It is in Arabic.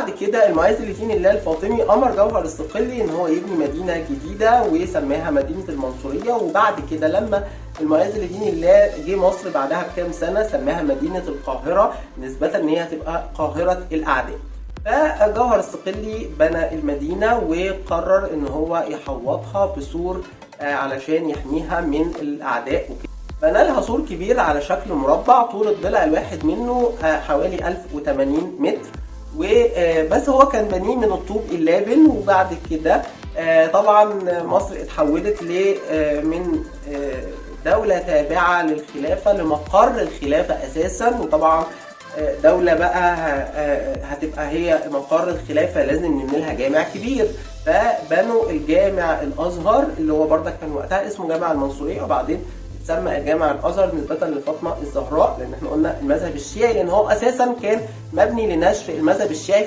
بعد كده المعز لدين الله الفاطمي امر جوهر الصقلي ان هو يبني مدينه جديده وسماها مدينه المنصوريه. وبعد كده لما المعز لدين الله جه مصر بعدها بكام سنه سماها مدينه القاهره نسبه ان هي هتبقى قاهره الاعداء. فجوهر الصقلي بنى المدينه وقرر ان هو يحوطها بسور علشان يحميها من الاعداء وكده. بنى لها سور كبير على شكل مربع، طول الضلع الواحد منه حوالي 1080 متر، وبس هو كان بنيه من الطوب 11. وبعد كده طبعا مصر اتحولت من دولة تابعة للخلافة لمقر الخلافة اساسا. وطبعا دولة بقى هتبقى هي مقر الخلافة لازم نبني لها جامع كبير، فبنوا الجامع الازهر اللي هو برضك كان وقتها اسمه جامع المنصورية، وبعدين سمى الجامع الازهر نسبة لفاطمة الزهراء، لان احنا قلنا المذهب الشيعي لان هو اساسا كان مبني لنشر المذهب الشيعي.